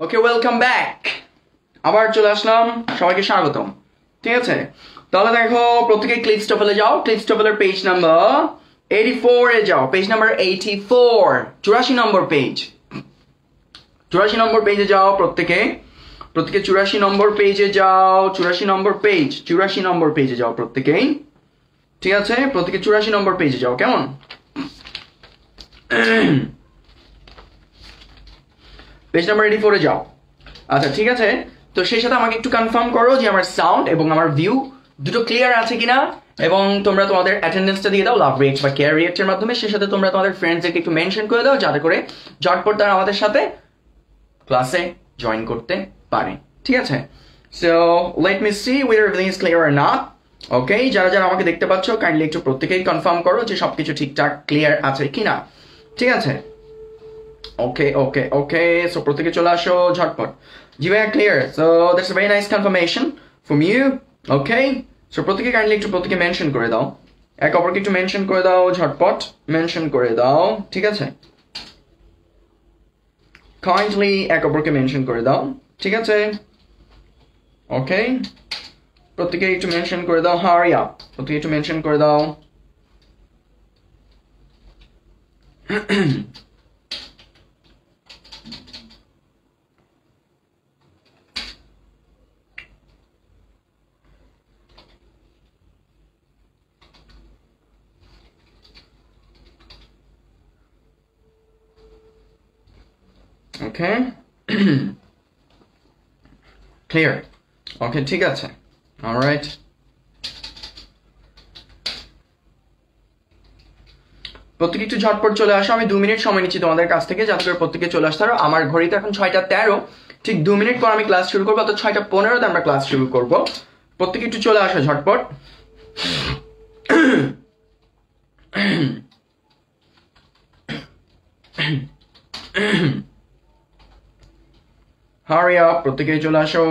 ওকে, welcome back. আবার চলে আসলাম, সবাইকে স্বাগতম। ঠিক আছে, তাহলে দেখো প্রত্যেকে ক্লিপস্টফেলে যাও। ক্লিপস্টফেলের পেজ নাম্বার 84 এ যাও। পেজ নাম্বার 84, 84 নম্বর পেজ। 84 নম্বর পেজে যাও প্রত্যেকে। 84 নম্বর পেজে যাও। 84 নম্বর পেজ, 84 নম্বর পেজে যাও প্রত্যেকেই। ঠিক আছে, প্রত্যেকে 84 নম্বর পেজে যাও। কেমন? পেজ নাম্বার 84 এ যাও। আচ্ছা, ঠিক আছে। তো সেই সাথে আমাকে একটু কনফার্ম করো যে আমার সাউন্ড এবং আমার ভিউ দুটো ক্লিয়ার আছে কিনা, এবং তোমরা তোমাদের অ্যাটেন্ডেন্সটা দিয়ে দাও লাভ রিয়েক্ট বা কেয়ার রিয়েক্টের মাধ্যমে। সেই সাথে তোমরা তোমাদের ফ্রেন্ডসদেরকে একটু মেনশন করে দাও যাতে করে ঝটপট তারা আমাদের সাথে ক্লাসে জয়েন করতে পারে। ঠিক আছে, so let me see whether everything is clear or not. Okay, যারা যারা আমাকে দেখতে পাচ্ছ কাইন্ডলি একটু প্রত্যেকেই কনফার্ম করো যে সবকিছু ঠিকঠাক ক্লিয়ার আছে কিনা। ঠিক আছে, ওকে ওকে ওকে। সো প্রত্যেকে চলে আসো ঝটপট। জি ভাইয়া clear. So that's a very nice confirmation from you. Okay, so প্রত্যেকে কাইন্ডলি একটু প্রত্যেকে মেনশন করে দাও, এক অপরকে একটু মেনশন করে দাও, ঝটপট মেনশন করে দাও। ঠিক আছে, কাইন্ডলি এক অপরকে মেনশন করে দাও। ঠিক আছে, ওকে, প্রত্যেকে একটু মেনশন করে দাও। হারি আপ, প্রত্যেকে একটু মেনশন করে দাও। ওকে, ক্লিয়ার। ওকে, ঠিক আছে, অলরাইট। প্রত্যেকে একটু ঝটপট চলে আসো। আমি 2 মিনিট সময় নিচ্ছি তোমাদের কাছ থেকে যাতে করে প্রত্যেকে চলে আসতে পারো। আমার ঘড়িতে এখন 6:13, ঠিক 2 মিনিট পর আমি ক্লাস শুরু করবো। অর্থাৎ 6:15 আমরা ক্লাস শুরু করবো। প্রত্যেকে একটু চলে আসো ঝটপট। হারি আপ, প্রত্যেকে চলে আসো।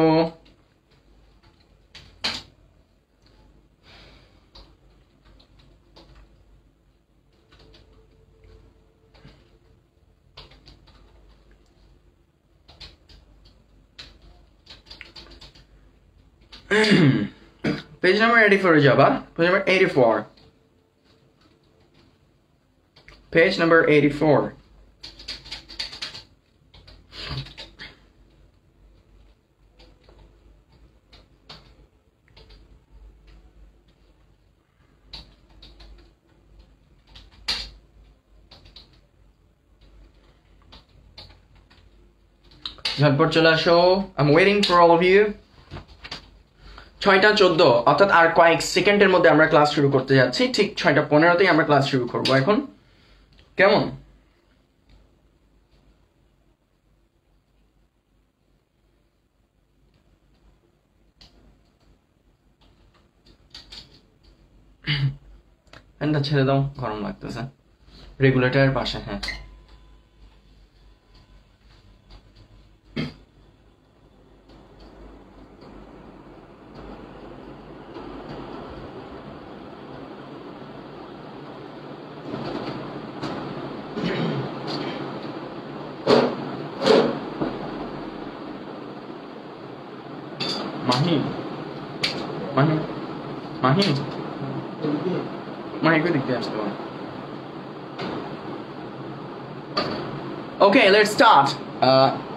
পেজ নাম্বার 84 এ যাবা। Page number 84, page number 84। ঝটপট চলে আসো। I am waiting for all of you. 6:14, অর্থাৎ আর কয়েক সেকেন্ডের মধ্যে আমরা ক্লাস শুরু করতে যাচ্ছি। ঠিক 6:15তেই আমরা ক্লাস শুরু করবো এখন। কেমন? ফ্যানটা ছেড়ে দাও, গরম লাগতেছে। রেগুলেটরের পাশে, হ্যাঁ। মাহিম, মাহিম, মাহিম, মাহিমকে দেখতে আসতে পারো। ওকে, লেটস স্টার্ট।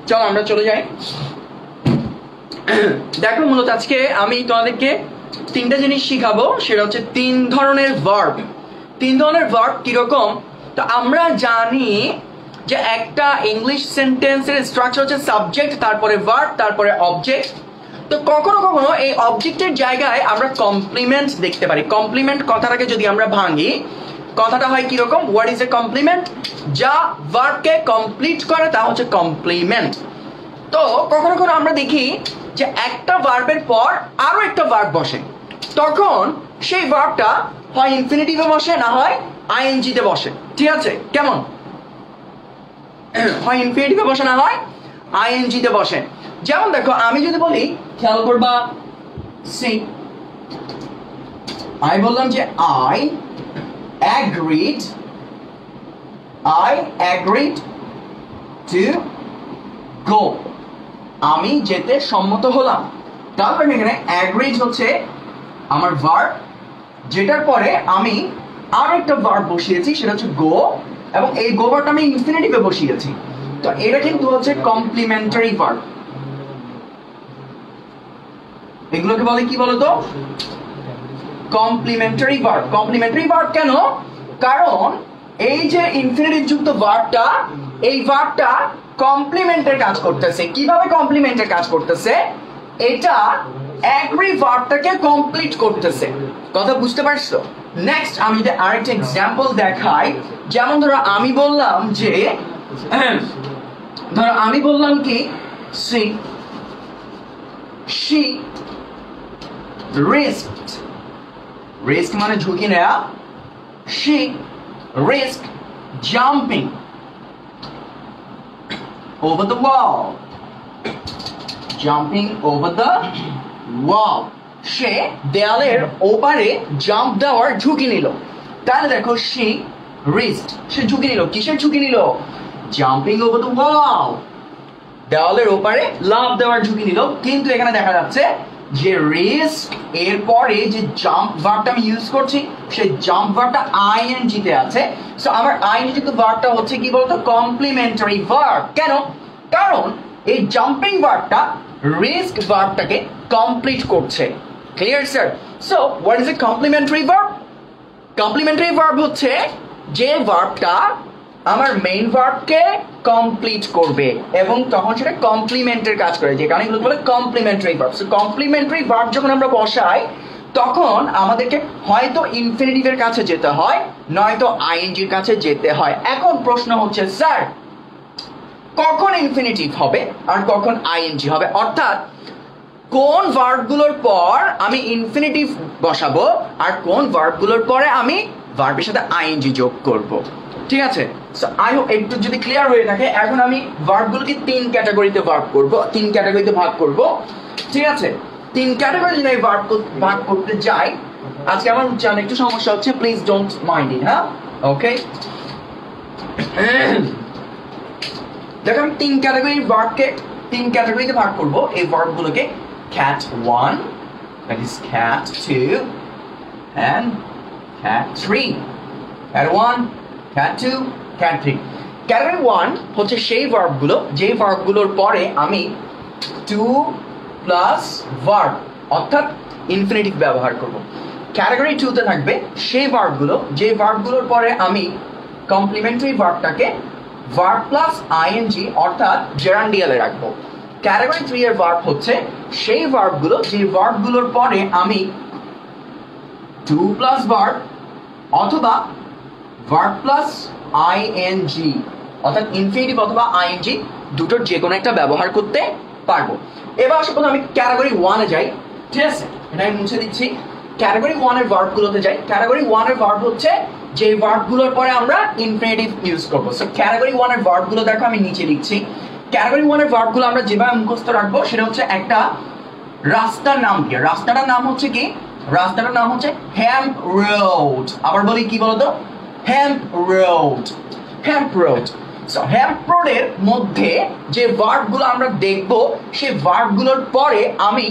চলো আমরা চলে যাই। দেখো, মূলত আজকে আমি তোমাদেরকে 3টা জিনিস শিখাবো। সেটা হচ্ছে 3 ধরনের ভার্ব। 3 ধরনের ভার্ব কিরকম? তো আমরা জানি যে একটা ইংলিশ সেন্টেন্সের স্ট্রাকচার হচ্ছে সাবজেক্ট, তারপরে ভার্ব, তারপরে অবজেক্ট। তো কখনো কখনো এই অবজেক্টের জায়গায় আমরা কমপ্লিমেন্ট দেখতে পারি। কমপ্লিমেন্ট কথাটাকে যদি আমরা ভাঙি, কথাটা হয় কিরকম? What is a complement? যা ভার্বকে কমপ্লিট করে তা হচ্ছে কমপ্লিমেন্ট। তো কখনো কখনো আমরা দেখি যে একটা ভার্বের পর আরো একটা ভার্ব বসে, তখন সেই ভার্বটা হয় ইনফিনিটিভে বসে, না হয় আইএনজি তে বসে। ঠিক আছে, কেমন? হয় ইনফিনিটিভে বসে, না হয় আইএনজি তে বসে। যেমন দেখো, আমি যদি বলি, খেয়াল করবা, সি, আমি বললাম যে আই agreed to go. আমি যেতে সম্মত হলাম। তারপর এখানে অ্যাগ্রিড হচ্ছে আমার ভার্ব, যেটার পরে আমি আরেকটা ভার্ব বসিয়েছি, সেটা হচ্ছে গো, এবং এই গো ভার্বটা আমি ইনফিনিটিভে বসিয়েছি। তো এটা কিন্তু হচ্ছে কমপ্লিমেন্টারি ভার্ব। এগুলোকে বলে কি বলতো? Complementary verb. কমপ্লিমেন্টারি ভার্ব কেন? কারণ এই যে ইনফিনিটিভ যুক্ত ভার্বটা, এই ভার্বটা কমপ্লিমেন্টের কাজ করতেছে। কিভাবে কমপ্লিমেন্টের কাজ করতেছে? এটা এগ্রি ভার্বটাকে কমপ্লিট করতেছে। কথা বুঝতে পারছো? নেক্সট আমি যদি আরেকটা এক্সাম্পল দেখাই, যেমন ধরো আমি বললাম যে, ধরো আমি বললাম কি, she risked, risk মানে ঝুঁকি নেয়া, she risked jumping over the wall, jumping over the wall, সে দেয়ালের ওপারে জাম্প দেওয়ার ঝুঁকি নিল। তাহলে দেখো she risked, সে ঝুঁকি নিল। কিসের ঝুঁকি নিল? জাম্পিং ওভার দ্য ওয়াল, দেওয়ালের ওপারে লাফ দেওয়ার ঝুঁকি নিল। কিন্তু এখানে দেখা যাচ্ছে যে রিস্ক এর পরে যে জাম্প ভার্বটা আমি ইউজ করছি, সেই জাম্প ভার্বটা আইএনজি তে আছে। সো আমার আইএনজি যুক্ত ভার্বটা হচ্ছে কি বলতো? Complementary verb. কেন? কারণ এই জাম্পিং ভার্বটা রিস্ক ভার্বটাকে কমপ্লিট করছে। Clear sir? So what is a complementary verb? Complementary verb হচ্ছে যে ভার্বটা আমার মেইন ভার্বকে কমপ্লিট করবে এবং তখন সেটা কমপ্লিমেন্টের কাজ করে, যে কারণে এগুলো বলে complementary verb. So complementary verb যখন আমরা বসাই, তখন আমাদেরকে হয়তো ইনফিনিটিভের কাছে যেতে হয়, নয়তো আইএনজির কাছে যেতে হয়। এখন প্রশ্ন হচ্ছে স্যার, কখন ইনফিনিটিভ হবে আর কখন আইএনজি হবে? অর্থাৎ কোন ভার্বগুলোর পর আমি ইনফিনিটিভ বসাবো আর কোন ভার্বগুলোর পরে আমি ভার্বের সাথে আইএনজি যোগ করব। ঠিক আছে? সো আই হোপ একটু যদি ক্লিয়ার হয়ে থাকে। এখন আমি ভার্বগুলোকে তিন ক্যাটাগরিতে ভাগ করব। ঠিক আছে? তিন ক্যাটাগরি যদি আমি ভাগ করতে যাই, আজকে আমার উচ্চারণে একটু সমস্যা হচ্ছে, প্লিজ ডোন্ট মাইন্ড ইট। হ্যাঁ, ওকে। দেখো আমি তিন ক্যাটাগরিতে ভাগ করব এই ভার্বগুলোকে। cat 1, that is cat 2, and cat 3. cat 1, cat 2, cat 3. Category 1 হচ্ছে সেই ভার্বগুলো যে ভার্বগুলোর পরে আমি 2 প্লাস ভার্ব অর্থাৎ ইনফিনিটিভ ব্যবহার করব। ক্যাটাগরি 2 তে থাকবে সেই ভার্বগুলো যে ভার্বগুলোর পরে আমি কমপ্লিমেন্টারি ভার্বটাকে ভার্ব প্লাস আইএনজি অর্থাৎ জেরান্ডিয়ালে রাখবো। ক্যাটাগরি 3 এর ভার্ব হচ্ছে সেই ভার্বগুলো যে ভার্বগুলোর পরে আমি 2 প্লাস ভার্ব অথবা ভার্ব প্লাস আইএনজি অর্থাৎ ইনফিনিটিভ অথবা আইএনজি দুটোর যে কোনো একটা ব্যবহার করতে পারবো। এবার আসলে প্রথমে আমি ক্যাটাগরি 1 এ যাই। ঠিক আছে? এটা আমি মুছে দিচ্ছি। ক্যাটাগরি 1 এর ভার্বগুলোতে যাই। ক্যাটাগরি 1 এর ভার্ব হচ্ছে যে ভার্বগুলোর পরে আমরা ইনফিনিটিভ ইউজ করব। সো ক্যাটাগরি 1 এর ভার্বগুলো দেখো আমি নিচে লিখছি। ক্যাটাগরি 1 এর ভার্বগুলো আমরা যেভাবে মুখস্থ রাখবো সেটা হচ্ছে একটা রাস্তার নাম দিয়ে। রাস্তাটার নাম হচ্ছে কি? রাস্তাটার নাম হচ্ছে হ্যাম্প রোড। আবার বলি কি বলতো? হ্যাম্প রোড। হ্যাম্প রোড। সো হ্যাম্প রোডের মধ্যে যে ভার্বগুলো আমরা দেখব সেই ভার্বগুলোর পরে আমি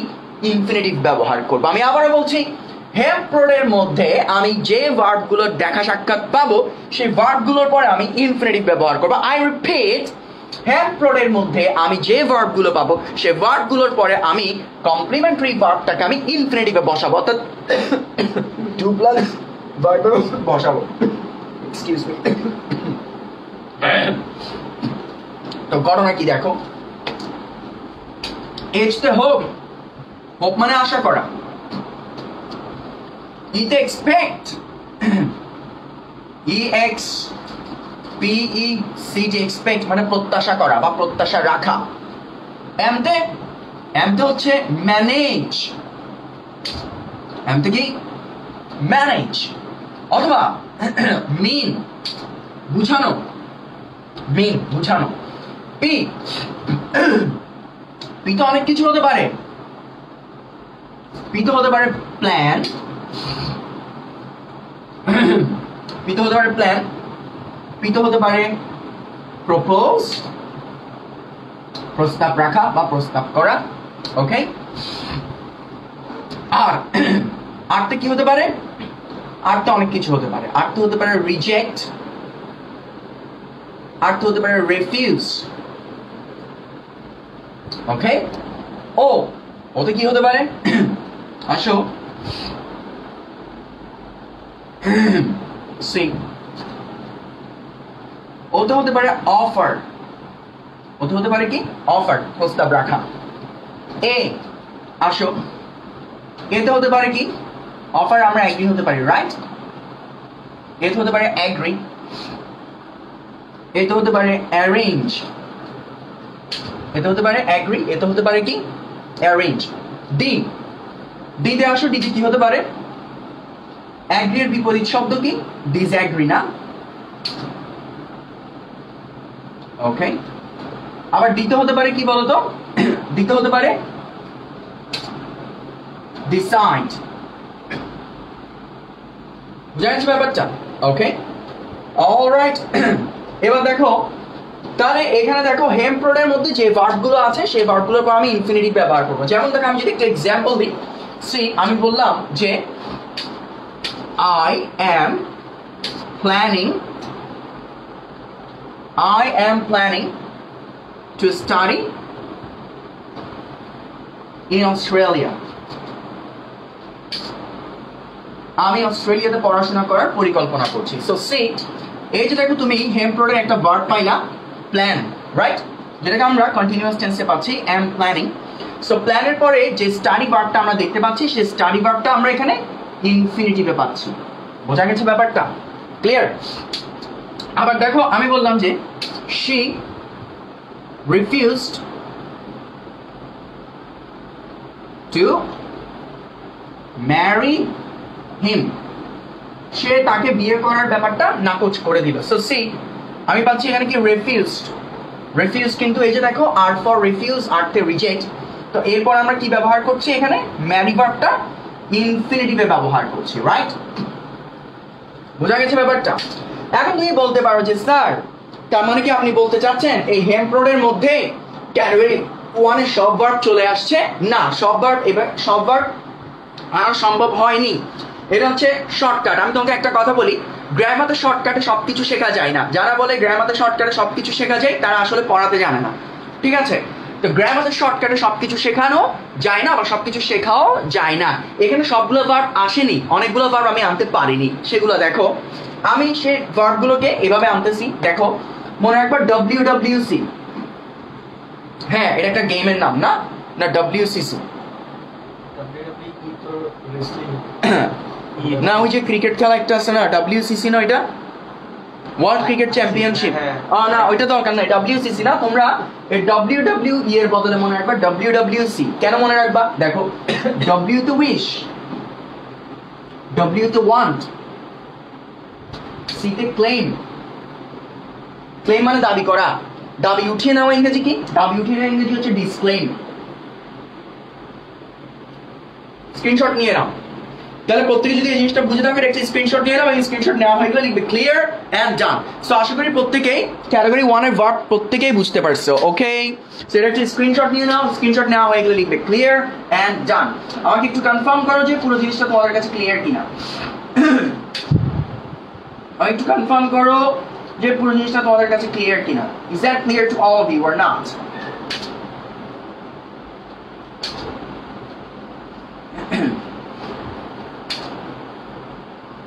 ইনফিনিটিভ ব্যবহার করব। আমি আবারও বলছি, হ্যাম্প রোডের মধ্যে আমি যে ভার্বগুলোর দেখা সাক্ষাৎ পাবো সেই ভার্বগুলোর পরে আমি ইনফিনিটিভ ব্যবহার করব। আই রিপিট, হ্যাম্প রোডের মধ্যে আমি যে ভার্বগুলো পাবো সেই ভার্বগুলোর পরে আমি কমপ্লিমেন্টারি ভার্বটাকে আমি ইনফিনিটিভে বসাবো, অর্থাৎ 2 প্লাস ভার্ব বসাবো। Excuse me. তো ঘটনা কি দেখো, এজতে হোপ, হোপ মানে আশা করা, ইতে এক্সপেক্ট, EXPECT এক্সপেক্ট মানে প্রত্যাশা করা বা প্রত্যাশা রাখা। এমতে হচ্ছে ম্যানেজ, এমতে কি? ম্যানেজ। অথবা মিন বুঝানো, মিন বুঝানো। পি তো অনেক কিছু হতে পারে। পি তো হতে পারে প্ল্যান, পি তো হতে পারে প্ল্যান, পি তো হতে পারে প্রপোজ, প্রস্তাব রাখা বা প্রস্তাব করা। ওকে, আর আরতে কি হতে পারে? আরতে অনেক কিছু হতে পারে। আরতে হতে পারে রিজেক্ট, আরতে হতে পারে রিফিউজ। ওকে, ও ওতে কি হতে পারে? আসো সি, ওতে হতে পারে অফার, ওতে হতে পারে কি? অফার, প্রস্তাব রাখা। এ আসো, এতে হতে পারে কি? অফার, আমরা এগ্রি হতে পারি, রাইট? এতে হতে পারে এগ্রি, এতে হতে পারে অ্যারেঞ্জ, এতে হতে পারে এগ্রি, এতে হতে পারে কি? অ্যারেঞ্জ। ডি, ডিতে আসো, ডিতে কি হতে পারে? এগ্রি এর বিপরীত শব্দ কি? ডিসএগ্রি, না? ওকে, আবার ডিতে হতে পারে কি বলতো? ডিতে হতে পারে ডিসাইড। বুঝা গেছে ব্যাপারটা? ওকে, অলরাইট। এবার দেখো, তাহলে এখানে দেখো হেমপ্রোডের মধ্যে যে ভার্বগুলো আছে সেই ভার্বগুলোর পর আমি ইনফিনিটিভ ব্যবহার করবো। যেমন দেখো, আমি যদি একটা এক্সাম্পল দিই, সি আমি বললাম যে I am planning to study in Australia. আমি অস্ট্রেলিয়াতে পড়াশোনা করার পরিকল্পনা করছি। সো সি, এই যে দেখো তুমি হেমপ্রোডের একটা ভার্ব পাইলা, প্ল্যান, রাইট? যেটাকে আমরা কন্টিনিউয়াস টেন্সে পাচ্ছি, am planning। সো প্ল্যানের পরে যে স্টাডি ভার্বটা আমরা দেখতে পাচ্ছি, সেই স্টাডি ভার্বটা আমরা এখানে ইনফিনিটিভে পাচ্ছি। বোঝা গেছে ব্যাপারটা? ক্লিয়ার? আবার দেখো, আমি বললাম যে she refused to marry him, সে তাকে বিয়ে করার ব্যাপারটা নাকচ করে দিল। সো সি, আমি পাচ্ছি এখানে কি? রিফিউজড। রিফিউজ, কিন্তু এই যে দেখো আর ফর রিফিউজ, আরতে রিজেক্ট। তো এরপর আমরা কি ব্যবহার করছি এখানে? ম্যারি ভার্বটা ইনফিনিটিভে ব্যবহার করছি, রাইট? বোঝা গেছে ব্যাপারটা? এখন তুমি বলতে পারো যে স্যার, তার মানে কি আপনি বলতে চাচ্ছেন এই হেমপ্রোডের মধ্যে ক্যাটাগরি 1 এর সব ভার্ব চলে আসছে? না, সব ভার্ব এবার সব ভার্ব আর সম্ভব হয়নি। এটা হচ্ছে শর্টকাট। আমি তোমাকে একটা কথা বলি, গ্রামারে শর্টকাটে সবকিছু শেখা যায় না। যারা বলে গ্রামারে শর্টকাটে সবকিছু শেখা যায়, তারা আসলে পড়াতে জানে না, ঠিক আছে? তো গ্রামারে শর্টকাটে সবকিছু শেখানো যায় না বা সবকিছু শেখাও যায় না। এখানে সবগুলো ভার্ব আসেনি, অনেকগুলো ভার্ব আমি আনতে পারিনি। সেগুলো দেখো, আমি সেই ভার্বগুলোকে এভাবে আনতেছি। দেখো, মনে রাখবার WWC, হ্যাঁ এটা একটা গেমের নাম, না? না WCC না, ওই যে ক্রিকেট খেলা একটা আছে না, WCC না? এটা ওয়ার্ল্ড ক্রিকেট চ্যাম্পিয়নশিপ। না, ওইটা দরকার নাই, WCC না। তোমরা এই WWE এর বদলে মনে রাখবা WWC। কেন মনে রাখবা? দেখো, W to wish, W to want, C তে claim, claim মানে দাবি করা। দাবি উঠিয়ে নেওয়া ইংরেজি কি? দাবি উঠিয়ে নেওয়া ইংরেজি হচ্ছে ডিসক্লেম। স্ক্রিনশট নিয়ে নাও। তাহলে প্রত্যেকে যদি এই জিনিসটা বুঝে থাকবে, একটা স্ক্রিনশট নিয়ে নাও, এবং স্ক্রিনশট নেওয়া হয়ে গেলে লিখবে ক্লিয়ার এন্ড ডান। সো আশা করি প্রত্যেকেই ক্যাটাগরি 1 এর ভার্ব প্রত্যেকেই বুঝতে পারছো। ওকে, সো এটা একটা স্ক্রিনশট নিয়ে নাও, স্ক্রিনশট নেওয়া হয়ে গেলে লিখবে ক্লিয়ার এন্ড ডান। আমাকে একটু কনফার্ম করো যে পুরো জিনিসটা তোমাদের কাছে ক্লিয়ার কিনা। আমাকে একটু কনফার্ম করো যে পুরো জিনিসটা তোমাদের কাছে ক্লিয়ার কিনা। Is that clear to all of you or not?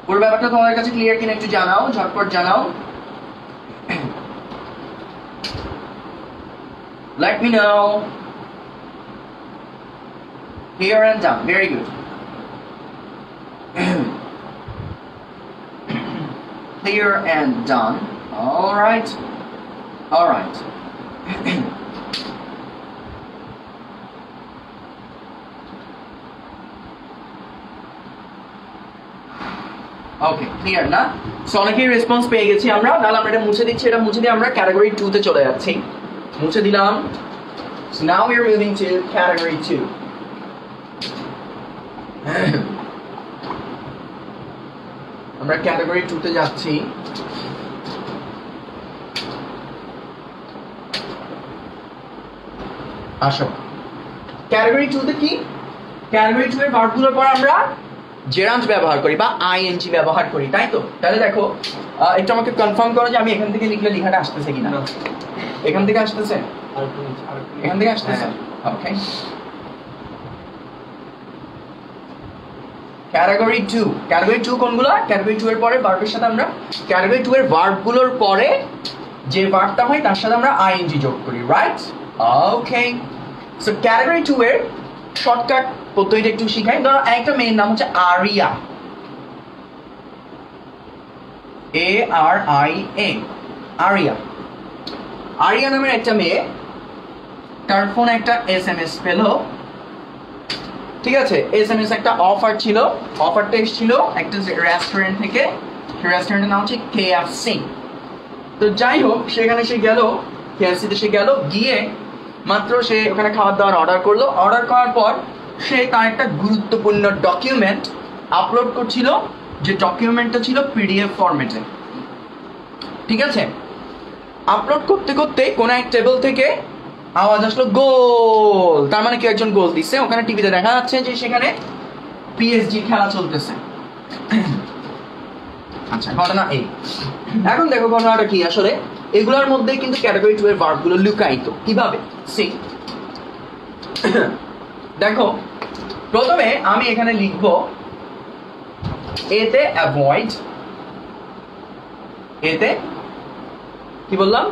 পুরো ব্যাপারটা তোমাদের কাছে ক্লিয়ার কিনা একটু জানাও, ঝটপট জানাও। Let me know. Clear and done. Very good. Clear and done. All right. All right. Okay, clear না? সো অনেকেই রেসপন্স পেয়ে গেছি আমরা। তাহলে আমরা এটা মুছে দিচ্ছি, এটা মুছে দিয়ে আমরা ক্যাটাগরি 2 তে চলে যাচ্ছি। মুছে দিলাম। So now we are moving to category 2. আমরা ক্যাটাগরি 2 তে যাচ্ছি। আসো ক্যাটাগরি 2 তে কি, ক্যাটাগরি 2 এর ভার্বগুলোর পর আমরা জেরান্ড ব্যবহার করি বা আইএনজি ব্যবহার করি, তাই তো? তাহলে দেখো একটু আমাকে কনফার্ম করো যে আমি এখান থেকে লিখলে লেখাটা আসতেছে কিনা। এখান থেকে আসতেছে, এখান থেকে আসতেছে। ওকে, ক্যাটাগরি 2, ক্যাটাগরি 2 কোনগুলো? ক্যাটাগরি 2 এর পরে ভার্বের সাথে আমরা ক্যাটাগরি 2 এর ভার্বগুলোর পরে যে ভার্বটা হয় তার সাথে আমরা আইএনজি যোগ করি, রাইট? ওকে, সো ক্যাটাগরি 2 এর শর্টকাট পদ্ধতিটা একটু শিখাই। ধরো একটা মেয়ের নাম হচ্ছে আরিয়া, ARIA, আরিয়া। আরিয়া নামের একটা মেয়ে, তার ফোনে একটা SMS পেলো, ঠিক আছে? SMS একটা অফার ছিল, অফারটা এসেছিল একটা রেস্টুরেন্ট থেকে, রেস্টুরেন্টের নাম হচ্ছে KFC। তো যাই হোক সেখানে সে গেল, KFC তে সে গেল, গিয়ে মাত্র সে ওখানে খাবার দাবার অর্ডার করলো। অর্ডার করার পর সে তার একটা গুরুত্বপূর্ণ ডকুমেন্ট আপলোড করছিল, যে ডকুমেন্টটা ছিল PDF ফরম্যাটে, ঠিক আছে? আপলোড করতে করতে কোন এক টেবিল থেকে আওয়াজ আসলো গোল, তার মানে কেউ একজন গোল দিচ্ছে। ওখানে টিভিতে দেখা যাচ্ছে যে সেখানে PSG খেলা চলতেছে। আচ্ছা, ঘটনা এই। এখন দেখো ঘটনাটা কি, আসলে এগুলোর মধ্যে কিন্তু ক্যাটাগরি 2 এর ভার্বগুলো লুকায়িত। কিভাবে? সি দেখো, প্রথমে আমি এখানে লিখবো এতে অ্যাভয়েড, এতে কি বললাম?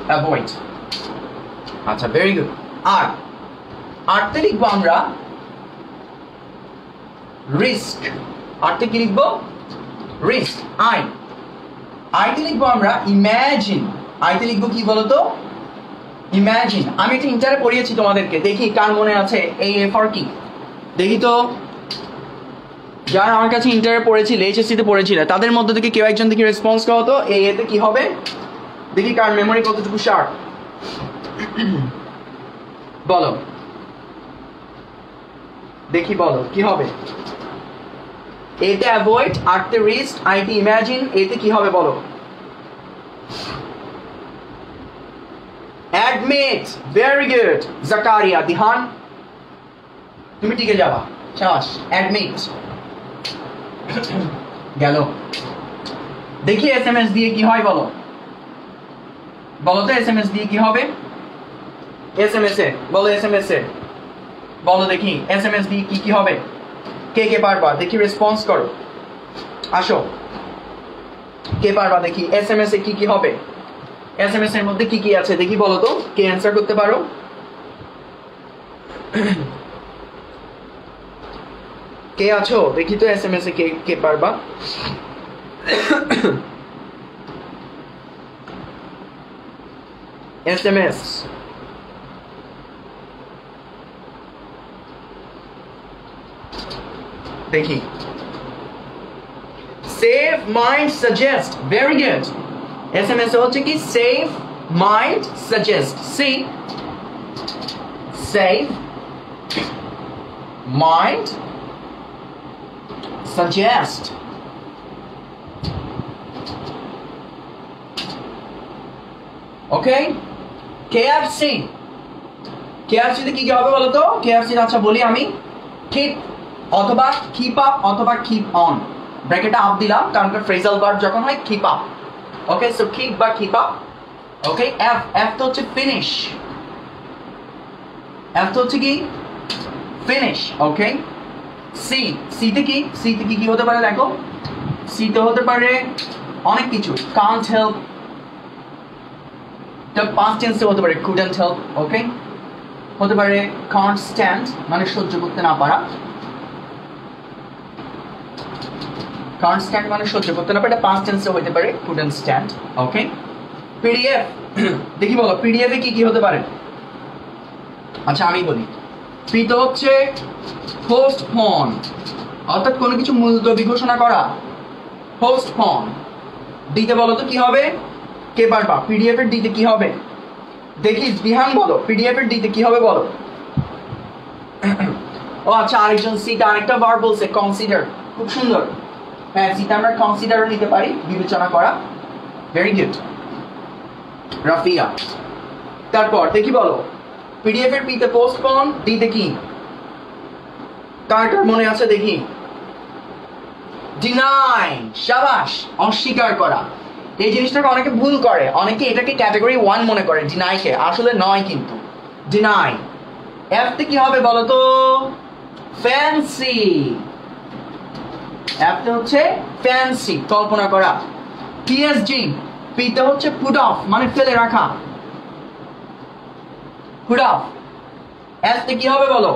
অ্যাভয়েড। আচ্ছা, ভেরি গুড। আর আরতে লিখবো আমরা রিস্ক। আরতে কি লিখবো? রিস্ক। আইতে লিখবো আমরা ইমাজিন। আইতে লিখবো কি বলতো? ইমাজিন। আমি এটা ইন্টারে পড়িয়েছি তোমাদেরকে, দেখি কার মনে আছে এই এফর কি। দেখি তো, যারা আমার কাছে ইন্টারে পড়েছিল, HSC তে পড়েছিল, তাদের মধ্যে থেকে কেউ একজন দেখি রেসপন্স করো তো, এই এতে কি হবে? দেখি কার মেমোরি কতটুকু শার্প। বলো, দেখি বলো কি হবে? এতে অ্যাভয়েড, আরতে রিস্ক, আইতে ইমাজিন, এতে কি হবে বলো? Admit. Very good Zakaria. Dihan, তুমি টিকে যাবা, শাবাশ। অ্যাডমিট গেল। দেখি SMS দিয়ে কি হয় বলো, বলো তো SMS দিয়ে কি হবে? SMS এ বলো, SMS এ বলো দেখি SMS দিয়ে কি কি হবে? কে কে পারবা দেখি রেসপন্স করো, আসো। কে পারবা দেখি SMS এ কি কি হবে? SMS এর মধ্যে কি কি আছে দেখি বলো তো, কে অ্যানসার করতে পারো? কে আছো দেখি তো SMS এ কে কে পারবা? SMS দেখি। Save mind suggest. Very good. SMS হচ্ছে কি? Save mind suggest. See save mind suggest. Okay, KFC। KFC তে কি কি হবে বলো তো? KFC আচ্ছা বলি আমি, কিপ অথবা কিপ আপ অথবা কিপ অন, ব্র্যাকেটে আপ দিলাম কারণ ফ্রেজাল ভার্ব যখন হয় কিপ আপ। ওকে, সো কিপ বা কিপ আপ। ওকে, এফ তো হচ্ছে ফিনিশ, এফ তো হচ্ছে কি? ফিনিশ। ওকে, সি তে কি? সি তে কি হতে পারে দেখো? সি তে হতে পারে অনেক কিছু। কান্ট হেল্প, পাস্ট টেন্সে হতে পারে কুডন্ট হেল্প। ওকে, হতে পারে কান্ট স্ট্যান্ড মানে সহ্য করতে না পারা, কান্ট স্ট্যান্ড মানে সহ্য করতে না পারা, এটা পাস্ট টেন্সে হতে পারে কুডন্ট স্ট্যান্ড। ওকে, PDF দেখি বলো PDF এ কি কি হতে পারে? আচ্ছা আমি বলি, পি তো হচ্ছে পোস্টপোন, অর্থাৎ কোনো কিছু মুলতবি ঘোষণা করা, পোস্টপোন। দিতে বলো তো কি হবে? কে পারবা? PDF এর দিতে কি হবে দেখি? বিহান বলো, PDF এর দিতে কি হবে বলো? ও আচ্ছা, আরেকজন সিটা আরেকটা ভার্ব বলছে, কনসিডার। খুব সুন্দর। হ্যাঁ, সিটা আমরা কনসিডারও নিতে পারি, বিবেচনা করা। Very good Rafia. তারপর দেখি বলো, পিডিএফ এর পিতে পোস্টপোন, ডিতে কি? কার কার মনে আছে দেখি? ডিনাই। শাবাশ, অস্বীকার করা। এই জিনিসটাকে অনেকে ভুল করে, অনেকে এটাকে ক্যাটাগরি 1 মনে করে ডিনাইকে, আসলে নয় কিন্তু। ডিনাই। এফ তে কি হবে বলো তো? ফ্যান্সি। এফ তে হচ্ছে ফ্যান্সি, কল্পনা করা। পিএসজি, পিতে হচ্ছে পুট অফ, মানে ফেলে রাখা। Put off. এস তে কি হবে বলো?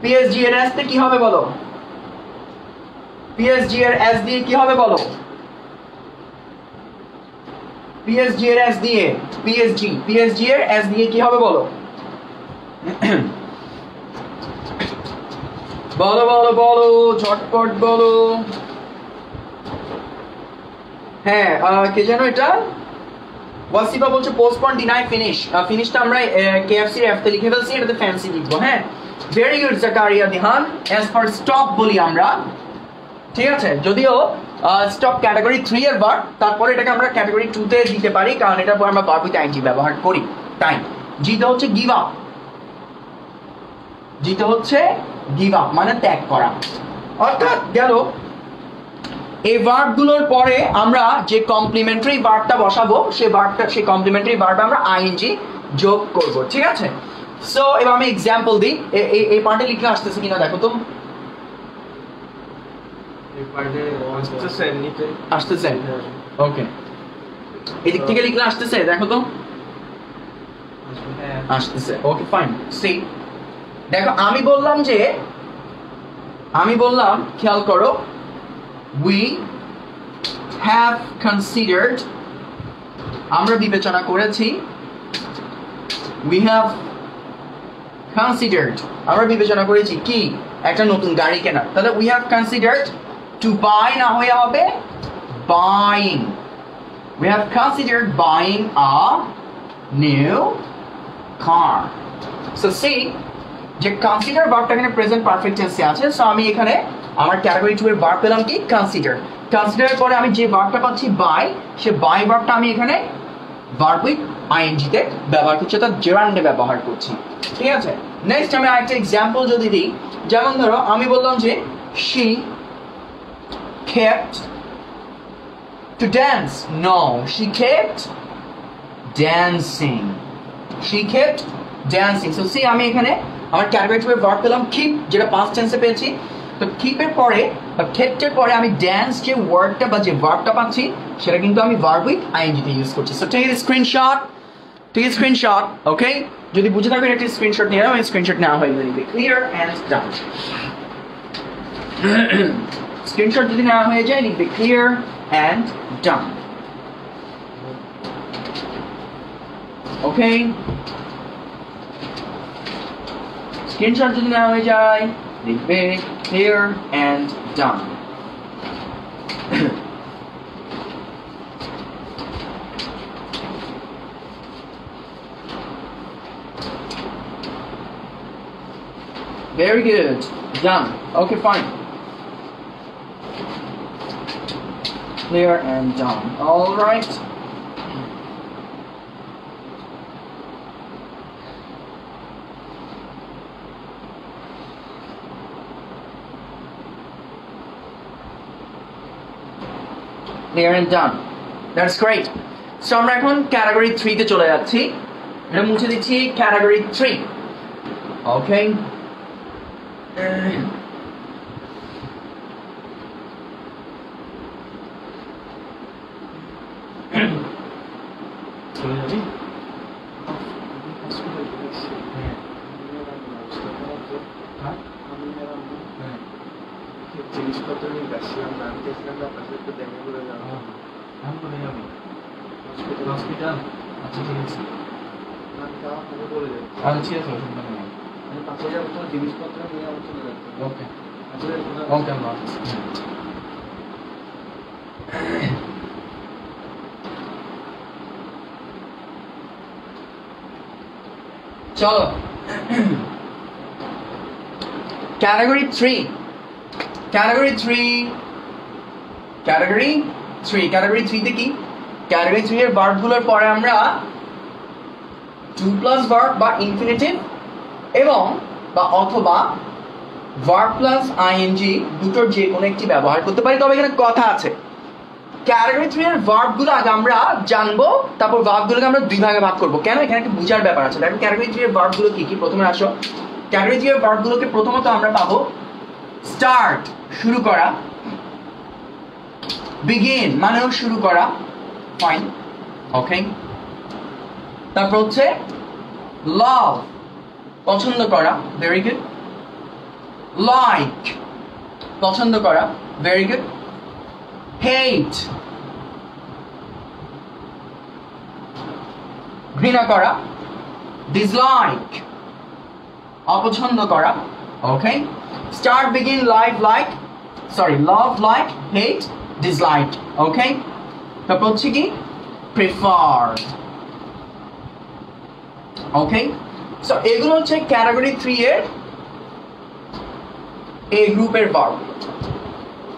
পিএসজি এর এস তে কি হবে বলো? পিএসজি এর এস দিয়ে কি হবে বলো? পিএসজি এর এস দিয়ে, পিএসজি এর এস দিয়ে কি হবে বলো? বলো বলো বলো, ঝটপট বলো। হ্যাঁ, কে যেন এটা? ওয়াসিফা বলছে পোস্টপন, ডিনাই, ফিনিশ। ফিনিশটা আমরা কেএফসি এর এফ তে লিখে ফেলছি, এটাতে ফ্যান্সি লিখবো। হ্যাঁ, very good Zakaria Dihan. As for stop বলি আমরা, ঠিক আছে? যদিও স্টপ ক্যাটাগরি 3 এর ভার্ব, তারপরে এটাকে আমরা ক্যাটাগরি 2 তে দিতে পারি, কারণ এটার পর আমরা ভার্ব উইথ আইএনজি ব্যবহার করি। তাই জিতে হচ্ছে গিভ আপ, জিতে হচ্ছে গিভ আপ মানে ত্যাগ করা। অর্থাৎ গেল এই ভার্বগুলোর পরে আমরা যে কমপ্লিমেন্টারি ভার্বটা বসাবো, সেই কমপ্লিমেন্টারি ভার্বে আমরা আইএনজি যোগ করব, ঠিক আছে? সো এবার আমি এক্সাম্পল দিই। এই পার্টে লিখে আসতেছে কিনা দেখো তো। আসতেছে, ওকে। এদিক থেকে লিখলে আসতেছে, দেখো তো। আসতেছে, ওকে ফাইন। সি দেখো, আমি বললাম খেয়াল করো, we have considered, আমরা বিবেচনা করেছি। we have considered, আমরা বিবেচনা করেছি কি? একটা নতুন গাড়ি কেনা। তাহলে we have considered to buy না হয়ে হবে buying. we have considered buying a new car. so see, যে কনসিডার ভার্বটা এখানে প্রেজেন্ট পারফেক্ট টেন্সে আছে। সো আমি এখানে আমার ক্যাটাগরি 2 এর ভার্ব পেলাম কি? কনসিডার। কনসিডারের পরে আমি যে ভার্বটা পাচ্ছি বাই, সে বাই ভার্বটা আমি এখানে ভার্ব উইথ আইএনজি তে ব্যবহার করছি, অর্থাৎ জেরান্ডে ব্যবহার করছি, ঠিক আছে? নেক্সট আমি আরেকটা এক্সাম্পল যদি দিই, যেমন ধরো আমি বললাম যে she kept to dance. no, she kept dancing. she kept dancing. so see, আমি এখানে আমার ক্যাটাগরি 2 এর ভার্ব পেলাম কিপ, যেটা পাস্ট টেন্সে পেয়েছি। তো কিপ এর পরে বা কেপ্ট এর পরে আমি ড্যান্স যে ওয়ার্ডটা বা যে ভার্বটা পাচ্ছি, সেটা কিন্তু আমি ভার্ব উইথ আইএনজি তে ইউজ করছি। সো টেক স্ক্রিনশট, ওকে? যদি বুঝে থাকবেন একটা স্ক্রিনশট নিয়ে নাও, স্ক্রিনশট নেওয়া হয়ে যাবে। Clear and done. স্ক্রিনশট যদি নেওয়া হয়ে যায়, লিখবে clear and done. Okay, screenshot যদি নেওয়া হয়ে যায়, লিখবে clear and done. Very good. Done. Okay, fine. Clear and done. All right. Clear and done. That's great. So আমরা এখন ক্যাটাগরি 3 তে চলে যাচ্ছি। এটা মুছে দিচ্ছি ক্যাটাগরি 3। Okay. জিনিসপত্র নিয়ে গেছিলাম, আমি গেছিলাম আপনার সাথে দেখা করে যাবো। আমি করে যাবো হসপিটাল। আচ্ছা ঠিক আছে, আমি যাওয়া হবে বলে যাবো। আচ্ছা ঠিক আছে, অসুবিধা নেই। আমি পাশে যাবো, তোমার জিনিসপত্র নিয়ে আমার চলে যাবো। ওকে ওকে, আমরা চলো ক্যাটাগরি 3 তে কি? ক্যাটাগরি 3 এর ভার্বগুলোর পরে আমরা টু প্লাস ভার্ব বা ইনফিনিটিভ এবং বা অথবা ভার্ব প্লাস আইএনজি দুটোর যে কোনো একটি ব্যবহার করতে পারি। তবে এখানে কথা আছে, ক্যাটাগরি 3 এর ভার্বগুলো আগে আমরা জানবো, তারপর ভার্বগুলোকে আমরা দুই ভাগে ভাগ করবো। কেন? এখানে একটা বুঝার ব্যাপার আছে। দেখো ক্যাটাগরি 3 এর ভার্বগুলো কি কি, প্রথমে আসো। ক্যাটাগরি 3 এর ভার্বগুলোকে প্রথমত আমরা পাবো স্টার্ট শুরু করা, বিগিন মানেও শুরু করা, ফাইন, ওকে। তারপর হচ্ছে লাভ পছন্দ করা, ভেরি গুড। লাইক পছন্দ করা, ভেরি গুড। হেট ঘৃণা করা, ডিসলাইক অপছন্দ করা, ওকে। স্টার্ট, বিগিন, লাভ, লাইক, হেট, ডিসলাইক, ওকে। তারপর হচ্ছে কি প্রিফার, ওকে। সো এগুলো হচ্ছে ক্যাটাগরি 3 এর এ গ্রুপের ভার্ব।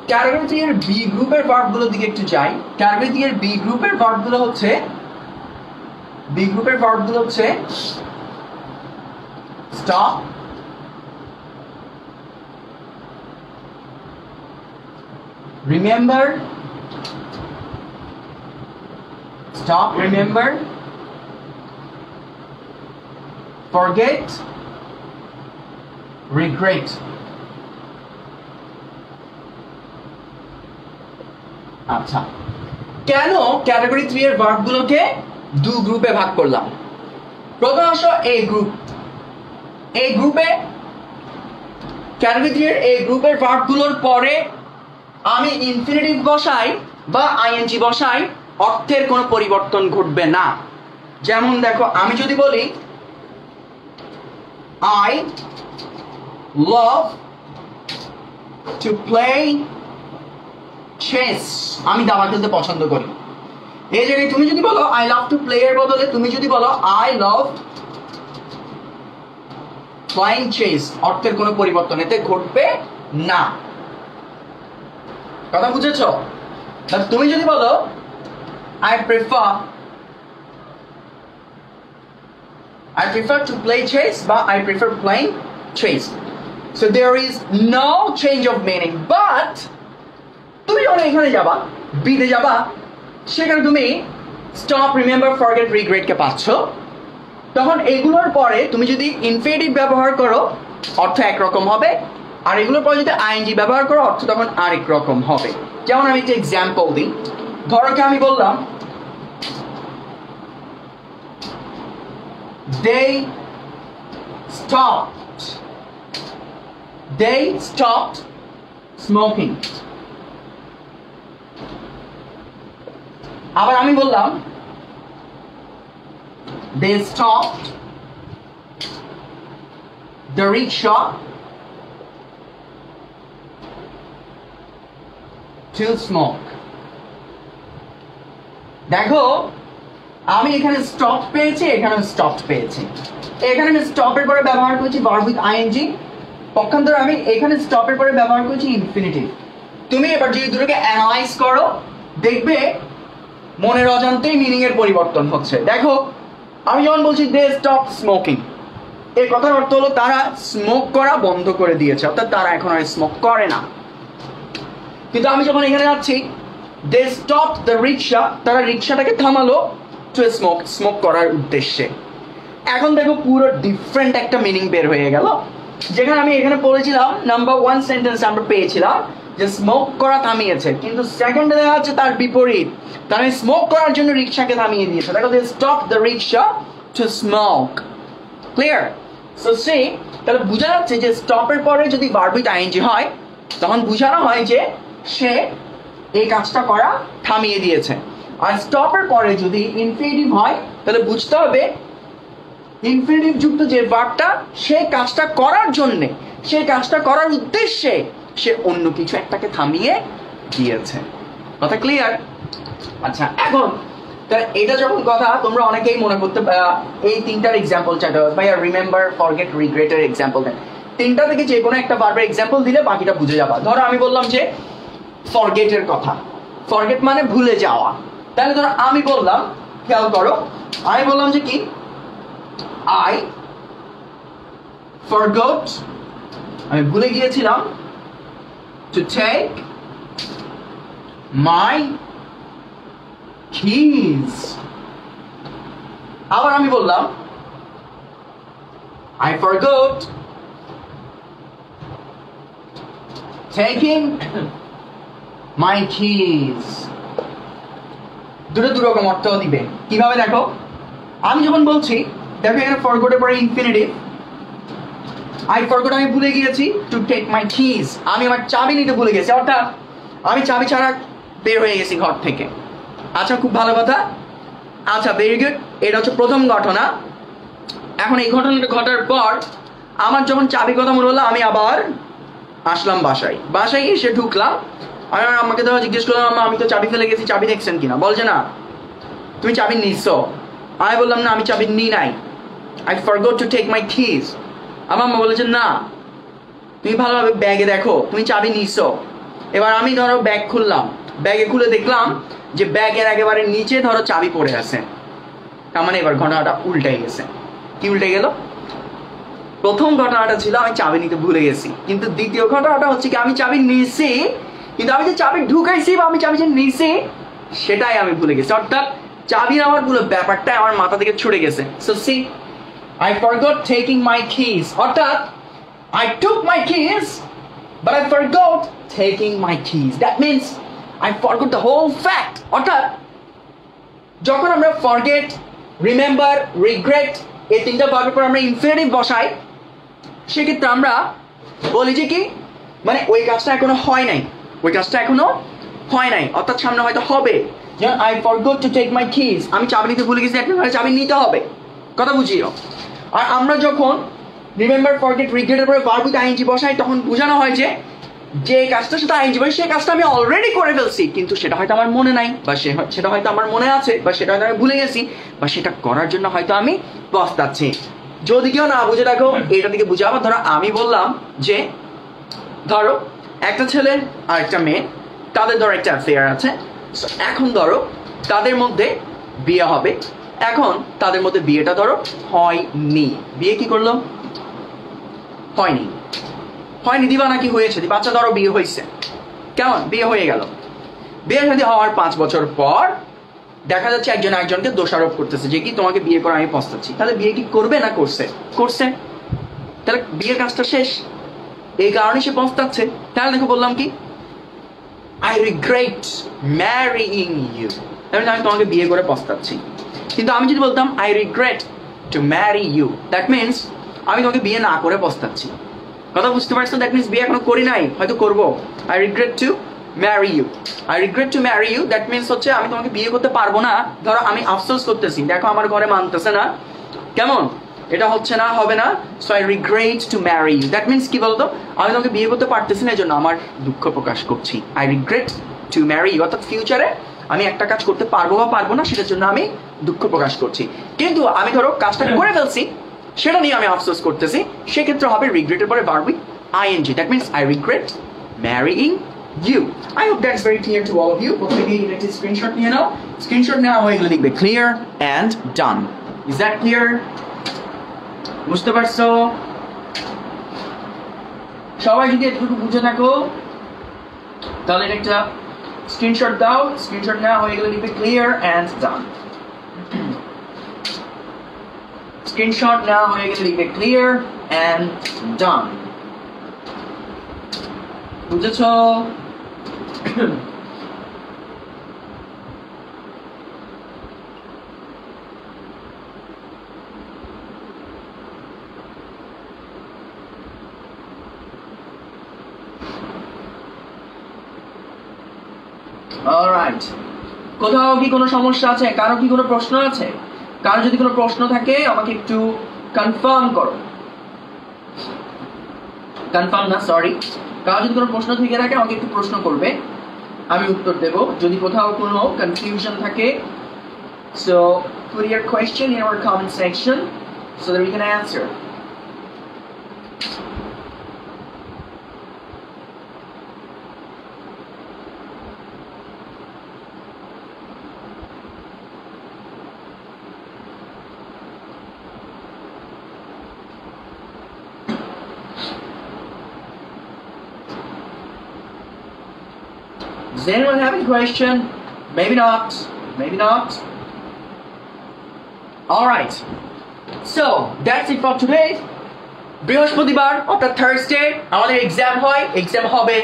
ক্যাটাগরি 3 এর বি গ্রুপের ভার্বগুলোর দিকে একটু যাই। ক্যাটাগরি 3 এর বি গ্রুপের ভার্বগুলো হচ্ছে স্টপ, রিমেম্বার, forget, regret. আচ্ছা, কেন ক্যাটাগরি 3 এর ভার্বগুলোকে দু গ্রুপে ভাগ করলাম? প্রথম আসো এ গ্রুপে ক্যাটাগরি 3 এর এ গ্রুপের ভার্বগুলোর পরে আমি ইনফিনিটিভ বসাই বা আইএনজি বসাই, অর্থের কোনো পরিবর্তন ঘটবে না। যেমন দেখো, আমি যদি বলি I love to play chess, আমি দাবা খেলতে পছন্দ করি। এই জায়গায় তুমি যদি বলো I love to play এর বদলে তুমি যদি বলো I love playing chess, অর্থের কোনো পরিবর্তন এতে ঘটবে না। কথা বুঝেছো? তুমি যদি বলো I prefer to play chess বা I prefer playing chess, so there is no change of meaning. But তুমি যখন এখানে যাবা, বিতে যাবা, সেখানে তুমি স্টপ, রিমেম্বার, ফরগেট, রিগ্রেট কে পাচ্ছ। তখন এগুলোর পরে তুমি যদি ইনফিনিটিভ ব্যবহার করো, অর্থ একরকম হবে, আর এগুলোর পরে যদি আইএনজি ব্যবহার করো, অর্থ তখন আরেক রকম হবে। যেমন আমি একটা এক্সাম্পল দিই। ধরো কি আমি বললাম they stopped smoking. আবার আমি বললাম they stopped the rickshaw to smoke. দেখো, আমি এখানে স্টপ পেয়েছি, এখানে স্টপ পেয়েছি। এখানে আমি স্টপের পরে ব্যবহার করেছি ভার্ব উইথ আইএনজি, পক্ষান্তরে আমি এখানে স্টপের পরে ব্যবহার করেছি ইনফিনিটিভ। তুমি এবার যদি দুটোকে অ্যানালাইজ করো, দেখবে মনের অজান্তেই মিনিং এর পরিবর্তন হচ্ছে। দেখো, আমি যখন বলছি দে স্টপ স্মোকিং, এই কথার অর্থ হলো তারা স্মোক করা বন্ধ করে দিয়েছে, অর্থাৎ তারা এখন আর স্মোক করে না। কিন্তু আমি যখন এখানে যাচ্ছি দে স্টপ দ্য রিক্সা, তারা রিক্সাটাকে থামালো টু স্মোক করার উদ্দেশ্যে। এখন দেখো পুরো ডিফারেন্ট একটা মিনিং বের হয়ে গেল। যেখানে আমি এখানে পড়েছিলাম নাম্বার 1 সেন্টেন্স আমরা পেয়েছিলাম যে স্মোক করা থামিয়েছে, কিন্তু সেকেন্ডে দেখা যাচ্ছে তার বিপরীত, তারা স্মোক করার জন্য রিক্সাকে থামিয়ে দিয়েছে। দেখো they stop the rickshaw to smoke. Clear? So সে তাহলে বোঝা যাচ্ছে যে স্টপের পরে যদি ভার্ব উইথ আইএনজি হয়, তখন বোঝানো হয় যে সে এই কাজটা করা থামিয়ে দিয়েছে। আর স্টপের পরে যদি ইনফিনিটিভ হয়, তাহলে বুঝতে হবে ইনফিনিটিভ যুক্ত যে ভার্বটা সেই কাজটা করার জন্য, সেই কাজটা করার উদ্দেশ্যে সে অন্য কিছু একটাকে থামিয়ে দিয়েছে। কথা ক্লিয়ার? আচ্ছা, এখন তাহলে এটা যখন কথা, তোমরা অনেকেই মনে করতে এই তিনটার এক্সাম্পল চাইতে হবে, ভাইয়া রিমেম্বার, ফরগেট, রিগ্রেটের এক্সাম্পল দেন। তিনটা থেকে যে কোনো একটা ভার্বের এক্সাম্পল দিলে বাকিটা বুঝে যাবা। ধরো আমি বললাম যে ফরগেটের কথা, ফরগেট মানে ভুলে যাওয়া। তাহলে ধরো আমি বললাম, খেয়াল করো, আমি বললাম যে কি I forgot, আমি ভুলে গিয়েছিলাম, to take my keys. আবার আমি বললাম I forgot taking my keys. দুটো রকম অর্থ দিবে। কিভাবে দেখো, আমি যখন বলছি, দেখো এখানে forgot এর পরে ইনফিনিটিভ, I forgot আমি ভুলে গিয়েছি, to take my keys আমি আমার চাবি নিতে ভুলে গেছি, অর্থাৎ আমি চাবি ছাড়া বের হয়ে গেছি ঘর থেকে। আচ্ছা, খুব ভালো কথা। আচ্ছা, ভেরি গুড। এটা হচ্ছে প্রথম ঘটনা। এখন এই ঘটনাটা ঘটার পর আমার যখন চাবি কথা মনে হলো, আমি আবার আসলাম বাসায় এসে ঢুকলাম। আমি আমাকে ধরো জিজ্ঞেস করলাম, আমি তো চাবি ফেলে গেছি, চাবি দেখছেন কিনা? বলছে না, তুমি চাবি নিচ্ছো। আমি বললাম না, আমি চাবি নিই নাই, I forgot to take my keys. আমার মা বলেছে না, তুমি ভালোভাবে ব্যাগে দেখো, তুমি চাবি নিছো। এবার আমি ধরো ব্যাগ খুললাম, ব্যাগে খুলে দেখলাম যে ব্যাগের একেবারে নিচে ধরো চাবি পড়ে আছে। তার মানে এবার ঘটনাটা উল্টাই গেছে। কি উল্টে গেল? প্রথম ঘটনাটা ছিল আমি চাবি নিতে ভুলে গেছি, কিন্তু দ্বিতীয় ঘটনাটা হচ্ছে কি আমি চাবি নিছি, কিন্তু আমি যে চাবি ঢুকাইছি বা আমি চাবি যে নিছি সেটাই আমি ভুলে গেছি। অর্থাৎ চাবি আমার পুরো ব্যাপারটা আমার মাথা থেকে ছুটে গেছে। So see, I forgot taking my keys. অর্থাৎ I took my keys, but I forgot taking my keys. That means I forgot the whole fact. অর্থাৎ যখন আমরা forget, remember, regret এই তিনটা ভার্বের পর আমরা ইনফিনিটিভ বসাই, সেক্ষেত্রে আমরা বলি যে কি, মানে ওই কাজটা এখনো হয় নাই, অর্থাৎ সামনে হয়তো হবে। যেমন I forgot to take my keys, আমি চাবি নিতে ভুলে গেছি, একটা চাবি নিতে হবে। কথা বুঝিও। আর আমরা যখন রিমেম্বার, ফরগেট, রিগ্রেট এর পরে ভার্ব উইথ আইএনজি বসাই, তখন বোঝানো হয় যে কাজটার সাথে আইএনজি বসে সেই কাজটা আমি অলরেডি করে ফেলছি, কিন্তু সেটা হয়তো আমার মনে নাই, বা সেটা হয়তো আমার মনে আছে, বা সেটা হয়তো আমি ভুলে গেছি, বা সেটা করার জন্য হয়তো আমি পস্তাচ্ছি। যদি কেউ না বুঝে রাখো, এটা থেকে বুঝে। আবার ধরো আমি বললাম যে ধরো একটা ছেলে আর একটা মেয়ে, তাদের ধরো একটা অ্যাফেয়ার আছে। এখন ধরো তাদের মধ্যে বিয়ে হবে, এখন তাদের মধ্যে বিয়েটা ধরো হয়নি। বিয়ে কি করলো? হয়নি। দিবা নাকি হয়েছে? বাচ্চা ধরো বিয়ে হয়েছে, কেমন বিয়ে হয়ে গেল। বিয়ে শাদী হওয়ার 5 বছর পর দেখা যাচ্ছে একজন একজনকে দোষারোপ করতেছে যে কি তোমাকে বিয়ে করে আমি পস্তাচ্ছি। তাহলে বিয়ে কি করবে না করছে? তাহলে বিয়ের কাজটা শেষ, এই কারণে সে পস্তাচ্ছে। তাহলে দেখো বললাম কি, I regret marrying you, আমি তোমাকে বিয়ে করে পস্তাচ্ছি। কিন্তু আমি যদি বলতাম I regret to marry you, that means আমি তোমাকে বিয়ে না করে পস্তাচ্ছি। কথা বুঝতে পারছো? দ্যাট মিন্স বিয়ে এখনো করি নাই, হয়তো করবো। I regret to marry you, that means হচ্ছে আমি তোমাকে বিয়ে করতে পারবো না। ধরো আমি আফসোস করতেছি, দেখো আমার ঘরে মানতেছে না, কেমন এটা হচ্ছে না, হবে না। So I regret to marry you, that means কি বলতো, আমি তোমাকে বিয়ে করতে পারতেছি না, এই জন্য আমার দুঃখ প্রকাশ করছি। I regret to marry you, অর্থাৎ ফিউচারে আমি একটা কাজ করতে পারবো বা পারবো না, সেটার জন্য আমি দুঃখ প্রকাশ করছি। কিন্তু আমি ধরো কাজটা করে ফেলছি, সেটা নিয়ে আমি আফসোস করতেছি, সেক্ষেত্রে হবে রিগ্রেটের পরে verb with ING. That means I regret marrying you. I hope that's very clear to all of you. প্রথমে দিয়ে একটি স্ক্রিনশট নিয়ে নাও। স্ক্রিনশট নেওয়া হয়ে গেলে লিখবে clear and done. Is that clear? বুঝতে পারছো? সবাই যদি এতটুকু বুঝে থাকো তাহলে একটা স্ক্রিনশট দাও। স্ক্রিনশট নেওয়া হয়ে গেলে লিখবে clear and done. স্ক্রিনশট নেওয়া হয়ে গেলে লিখবে clear and done. বুঝেছো? অলরাইট, কোথাও কি কোনো সমস্যা আছে? কারো কি কোনো প্রশ্ন আছে? কারো যদি কোনো প্রশ্ন থাকে আমাকে একটু কনফার্ম করো। কনফার্ম না, সরি। কারো যদি কোনো প্রশ্ন থেকে থাকে আমাকে একটু প্রশ্ন করবে, আমি উত্তর দেব। যদি কোথাও কোনো কনফিউশন থাকে, so put your question in our comment section so that we can answer. Does anyone have any question? Maybe not. Maybe not. Alright. So, that's it for today. বৃহস্পতিবার অর্থাৎ থার্সডে আমাদের এক্সাম হবে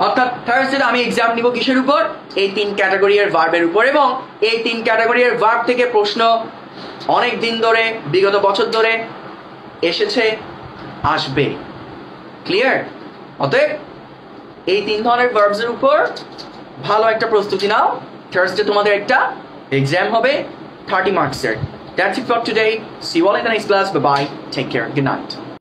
অর্থাৎ Thursday আমি exam নিব কিসের উপর এই তিন ক্যাটাগরির ভার্বের উপর এবং এই তিন ক্যাটাগরির ভার্ব থেকে প্রশ্ন অনেক দিন ধরে বিগত বছর ধরে এসেছে আসবে ক্লিয়ার অতএব এই তিন ধরনের ভার্বসের উপর ভালো একটা প্রস্তুতি নাও থার্সডে তোমাদের একটা এক্সাম হবে 30 মার্কসের That's it for today. See you all in the next class. Bye bye. Take care. Good night.